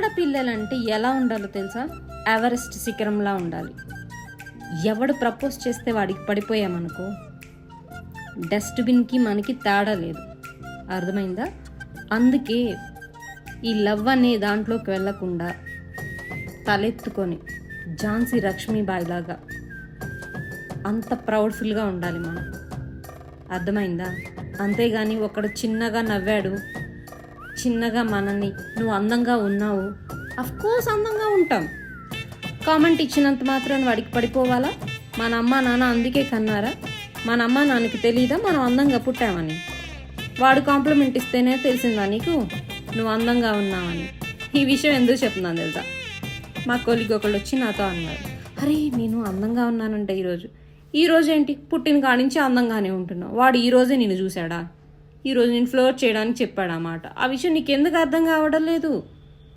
ఆడపిల్లలంటే ఎలా ఉండాలో తెలుసా? ఎవరెస్ట్ శిఖరంలా ఉండాలి. ఎవడు ప్రపోజ్ చేస్తే వాడికి పడిపోయామనుకో, డస్ట్బిన్కి మనకి తేడా లేదు. అర్థమైందా? అందుకే ఈ లవ్ అనే దాంట్లోకి వెళ్ళకుండా తలెత్తుకొని ఝాన్సీ లక్ష్మీబాయి లాగా అంత ప్రౌడ్ఫుల్గా ఉండాలి మనం. అర్థమైందా? అంతేగాని ఒకడు చిన్నగా నవ్వాడు, చిన్నగా మనల్ని నువ్వు అందంగా ఉన్నావు, అఫ్కోర్స్ అందంగా ఉంటాం, కామెంట్ ఇచ్చినంత మాత్రం వాడికి పడిపోవాలా? మన అమ్మ నాన్న అందుకే కన్నారా? మన అమ్మ నాన్నకి తెలీదా మనం అందంగా పుట్టామని? వాడు కాంప్లిమెంట్ ఇస్తేనే తెలిసిందా నీకు నువ్వు అందంగా ఉన్నావని? ఈ విషయం ఎందుకు చెప్తున్నాను తెలుసా? మా కొలికి ఒకళ్ళు వచ్చి నాతో అన్నారు, అరే నేను అందంగా ఉన్నానంటే ఈరోజు ఏంటి పుట్టిన కాడి నుంచి అందంగానే ఉంటున్నావు, వాడు ఈరోజే నేను చూశాడా, ఈరోజు నేను ఫ్లోర్ చేయడానికి చెప్పాడు అన్నమాట. ఆ విషయం నీకు ఎందుకు అర్థం కావడం లేదు?